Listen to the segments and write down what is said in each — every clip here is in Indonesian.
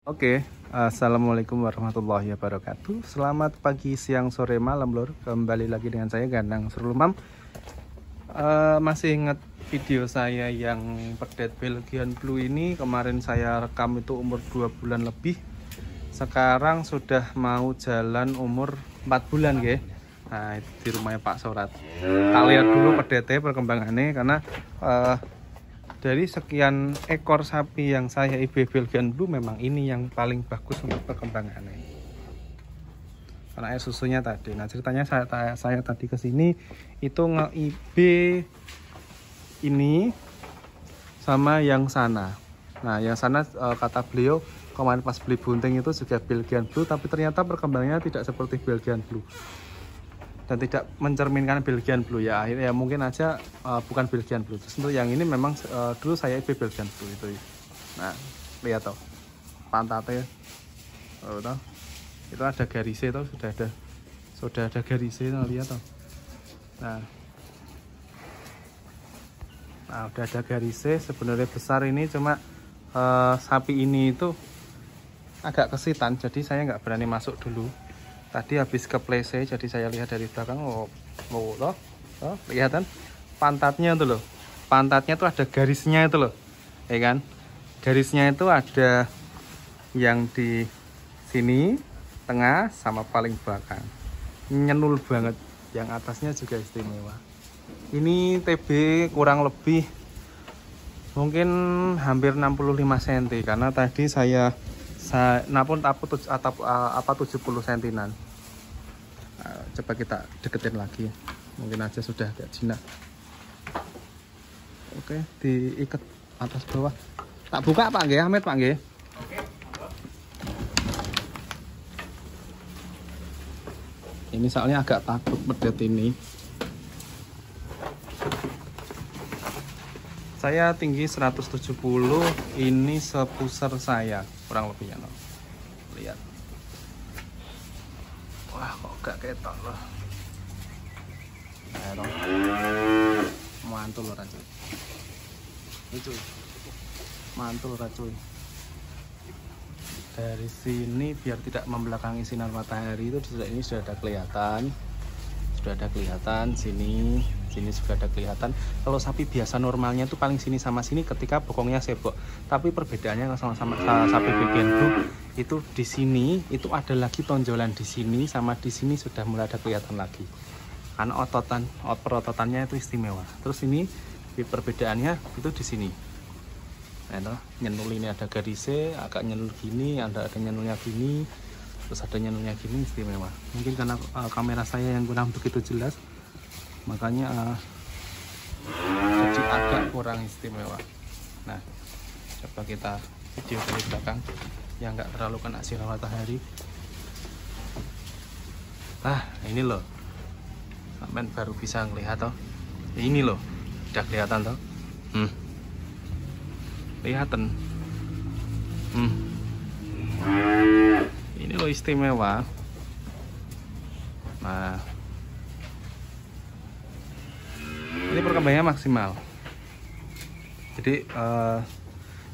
Oke, assalamualaikum warahmatullahi wabarakatuh. Selamat pagi, siang, sore, malam, lor. Kembali lagi dengan saya Gandang Surulumam. Masih ingat video saya yang pedet Belgian Blue ini? Kemarin saya rekam itu umur 2 bulan lebih. Sekarang sudah mau jalan umur 4 bulan, ya. Nah, itu di rumahnya Pak Sorat. Kita lihat dulu pedetnya perkembangannya, karena dari sekian ekor sapi yang saya IB Belgian Blue, memang ini yang paling bagus untuk perkembangannya. Karena air susunya tadi. Nah, ceritanya saya tadi kesini itu nge-IB ini sama yang sana. Nah, yang sana kata beliau kemarin pas beli bunting itu juga Belgian Blue, tapi ternyata perkembangannya tidak seperti Belgian Blue dan tidak mencerminkan Belgian Blue ya. Akhirnya ya mungkin aja bukan Belgian Blue. Terus untuk yang ini memang dulu saya IB Belgian Blue itu. Nah, lihat toh pantatnya. Oh, toh. Itu ada garisnya toh, sudah ada garisnya toh, lihat toh. Nah, udah ada garisnya. Sebenarnya besar ini, cuma sapi ini itu agak kesitan, jadi saya nggak berani masuk dulu. Tadi habis ke plese, jadi saya lihat dari belakang. Loh, kelihatan pantatnya itu loh. Pantatnya tuh ada garisnya itu loh, ya kan? Garisnya itu ada yang di sini, tengah, sama paling belakang. Nyenul banget. Yang atasnya juga istimewa. Ini TB kurang lebih mungkin hampir 65 cm, karena tadi saya napun apa 70 cm-an. Coba kita deketin lagi, mungkin aja sudah agak jinak. Oke, diikat atas bawah. Tak buka Pak nggih, Ahmed Pak nggih. Ini soalnya agak takut pedet ini. Saya tinggi 170, ini sepusar saya kurang lebihnya no. Lihat. Wah, kok gak ketok loh. Nah, mantul loh racuy. Itu mantul racuy. Dari sini biar tidak membelakangi sinar matahari itu ini sudah ada kelihatan. Sini juga ada kelihatan. Kalau sapi biasa normalnya itu paling sini sama sini ketika bokongnya sebok. Tapi perbedaannya sama sapi Belgian Blue itu di sini itu ada lagi tonjolan di sini, sama di sini sudah mulai ada kelihatan lagi. Karena perototannya itu istimewa. Terus ini perbedaannya itu di sini. Nah, nyenul ini ada garisnya, agak nyenul gini, ada nyenulnya gini, terus ada nyenulnya gini, istimewa. Mungkin karena kamera saya yang kurang begitu jelas, makanya jadi agak kurang istimewa. Nah, coba kita video dari belakang yang nggak terlalu kena sinar matahari. Ini loh, sampean baru bisa ngelihat toh. Ini loh, udah kelihatan toh. Kelihatan. Ini loh istimewa. Nah, ini perkembangannya maksimal. Jadi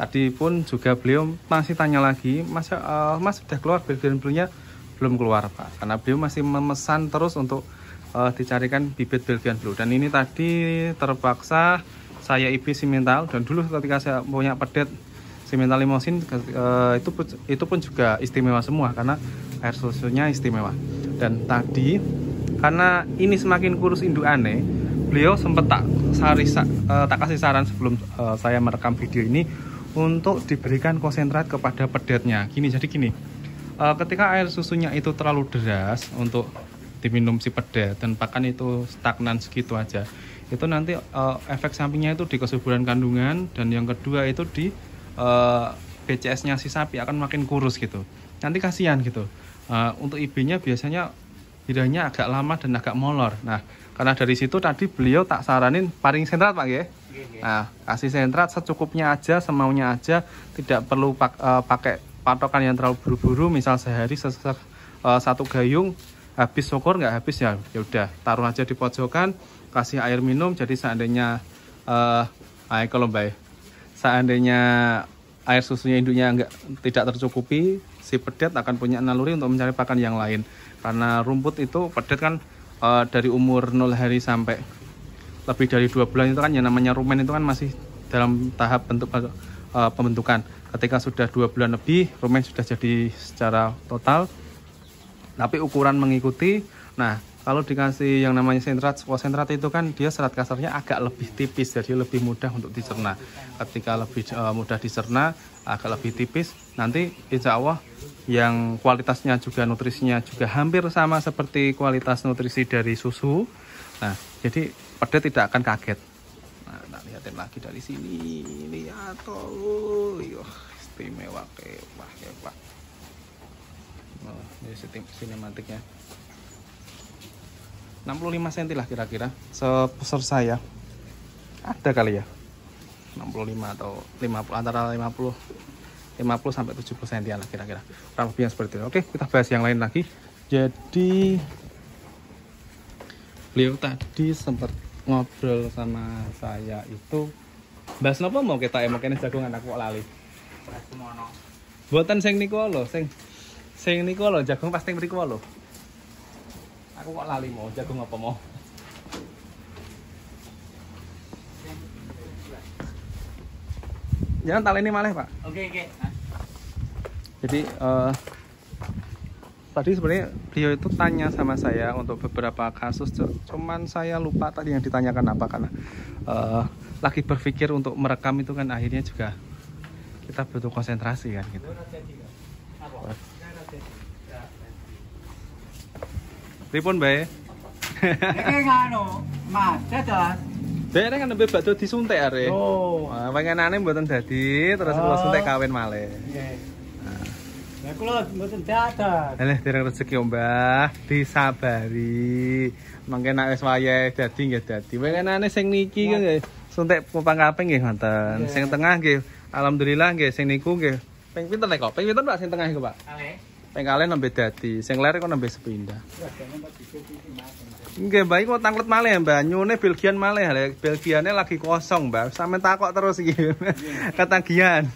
tadi pun juga beliau masih tanya lagi, Mas sudah keluar Belgian Blue-nya? Belum keluar Pak, karena beliau masih memesan terus untuk dicarikan bibit Belgian Blue. Dan ini tadi terpaksa saya IB simental, dan dulu ketika saya punya pedet simental limosin itu pun juga istimewa semua karena air susunya istimewa. Dan tadi karena ini semakin kurus indukannya, beliau sempat tak kasih saran sebelum saya merekam video ini untuk diberikan konsentrat kepada pedetnya. Jadi gini, ketika air susunya itu terlalu deras untuk diminum si pedet dan pakan itu stagnan segitu aja, itu nanti efek sampingnya itu di kesuburan kandungan, dan yang kedua itu di BCS-nya si sapi akan makin kurus gitu. Nanti kasihan gitu. Untuk IB-nya biasanya hidangnya agak lama dan agak molor. Nah, karena dari situ tadi beliau tak saranin paring sentrat Pak ya. Nah, kasih sentrat secukupnya aja, semaunya aja, tidak perlu pakai patokan yang terlalu buru-buru. Misal sehari satu gayung, habis syukur, nggak habis ya udah taruh aja di pojokan, kasih air minum. Jadi seandainya seandainya air susunya induknya tidak tercukupi, si pedet akan punya naluri untuk mencari pakan yang lain. Karena rumput itu pedet kan dari umur 0 hari sampai lebih dari 2 bulan itu kan yang namanya rumen itu kan masih dalam tahap pembentukan. Ketika sudah 2 bulan lebih, rumen sudah jadi secara total, tapi ukuran mengikuti. Nah, kalau dikasih yang namanya konsentrat itu kan dia serat kasarnya agak lebih tipis, jadi lebih mudah untuk dicerna. Ketika lebih mudah dicerna, agak lebih tipis, nanti insya Allah yang kualitasnya juga, nutrisinya juga hampir sama seperti kualitas nutrisi dari susu. Nah, jadi pedet tidak akan kaget. Nah, lihatin lagi dari sini, lihat tuh, istimewa, kewah. Oh, ini sinematiknya 65 cm lah kira-kira, sebesar saya ada kali ya, 65 atau 50, antara 50 sampai 70 cm lah kira-kira, kurang lebih seperti itu. Oke, kita bahas yang lain lagi. Jadi beliau tadi sempat ngobrol sama saya itu, bahas apa mau kita kene jagongan aku kok lali. Buatan sing niku lho, sing niku lho, jagung pasti mriku lho. Aku kok lali mau jagung apa mau. Jangan taleni malih, Pak. Oke. Jadi tadi sebenarnya beliau itu tanya sama saya untuk beberapa kasus, cuman saya lupa tadi yang ditanyakan apa, karena lagi berpikir untuk merekam itu kan akhirnya juga kita butuh konsentrasi kan gitu. Pripun bae? Iki ngono, Mas, dados. Dene kan nembe bakdo disuntik are. Oh. Pengenane mboten dadi, terus kula suntik kawin malih. Nggih. Lah kula mboten dados. Eleh dereng rezeki Mbah, disabari. Mangke nek wis wayahe dadi nggih dadi. Pengenane sing niki nggih suntik kupang kaping nggih ngoten. Sing tengah nggih alhamdulillah nggih sing niku nggih ping pinten nek kok? Ping pinten Pak sing tengah iku, Pak? Kalih. Ping kalih nembe dadi, sing ler kok nembe sepindah. Nggih, Mbak, kok tanglet malih ya, Mbak. Nyune Belgian malih, Belgiane lagi kosong, Mbak. Sampe takok terus iki. Ketagihan.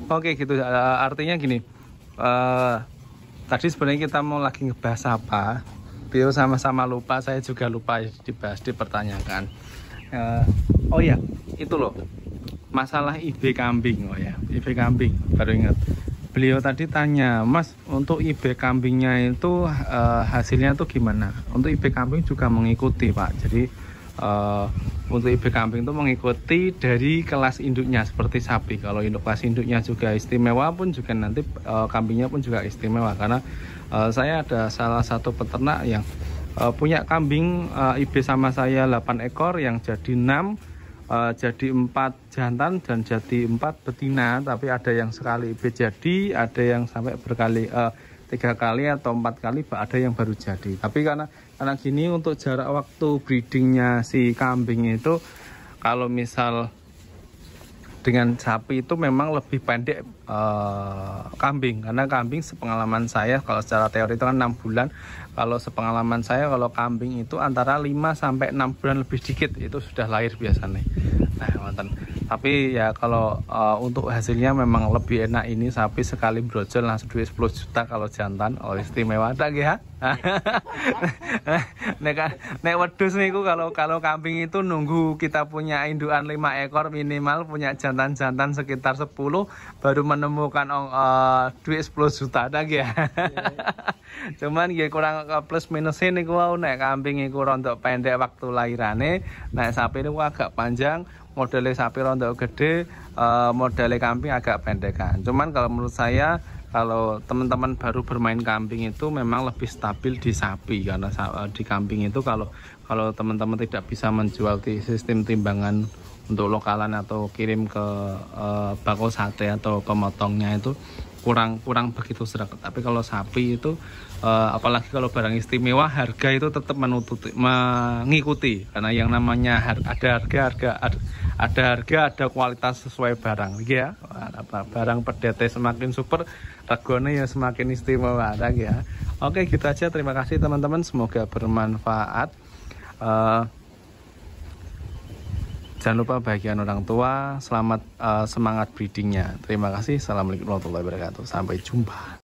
Oke, gitu. Artinya gini. Tadi sebenarnya kita mau lagi ngebahas apa? Beliau sama-sama lupa, saya juga lupa dibahas, dipertanyakan. Oh ya, itu loh. Masalah IB kambing, oh ya. IB kambing, baru ingat. Beliau tadi tanya, Mas, untuk IB kambingnya itu hasilnya tuh gimana? Untuk IB kambing juga mengikuti, Pak. Jadi untuk IB kambing itu mengikuti dari kelas induknya seperti sapi. Kalau induk kelas induknya juga istimewa pun juga nanti kambingnya pun juga istimewa. Karena saya ada salah satu peternak yang punya kambing IB sama saya 8 ekor yang jadi 6. Jadi 4 jantan dan jadi 4 betina, tapi ada yang sekali IB jadi, ada yang sampai berkali 3 kali atau 4 kali, ada yang baru jadi. Tapi karena gini, untuk jarak waktu breedingnya si kambing itu, kalau misal dengan sapi itu memang lebih pendek kambing, karena kambing sepengalaman saya kalau secara teori itu kan 6 bulan. Kalau sepengalaman saya, kalau kambing itu antara 5 sampai 6 bulan lebih dikit itu sudah lahir biasanya. Nah, tapi ya kalau untuk hasilnya memang lebih enak ini sapi sekali brojol langsung duit 10 juta kalau jantan. Oh, istimewa tak ya. Nek wedhus niku kalau kambing itu nunggu kita punya indukan 5 ekor minimal, punya jantan-jantan sekitar 10 baru menemukan duit 10 juta tak ya. Cuman ya kurang plus minusnya niku wau, nek kambing iku rontok pendek waktu lahirane, nek sapi niku agak panjang, modelnya sapi rontok gede, modelnya kambing agak pendekan. Cuman kalau menurut saya, kalau teman-teman baru bermain kambing itu memang lebih stabil di sapi, karena di kambing itu kalau teman-teman tidak bisa menjual di sistem timbangan untuk lokalan atau kirim ke bako sate atau pemotongnya itu kurang begitu serak. Tapi kalau sapi itu apalagi kalau barang istimewa, harga itu tetap mengikuti, karena yang namanya ada harga ada kualitas sesuai barang ya. Barang pedete semakin super, regone ya semakin istimewa ya. Oke, gitu aja. Terima kasih teman-teman, semoga bermanfaat. Jangan lupa bahagian orang tua, selamat semangat breedingnya. Terima kasih. Assalamualaikum warahmatullahi wabarakatuh. Sampai jumpa.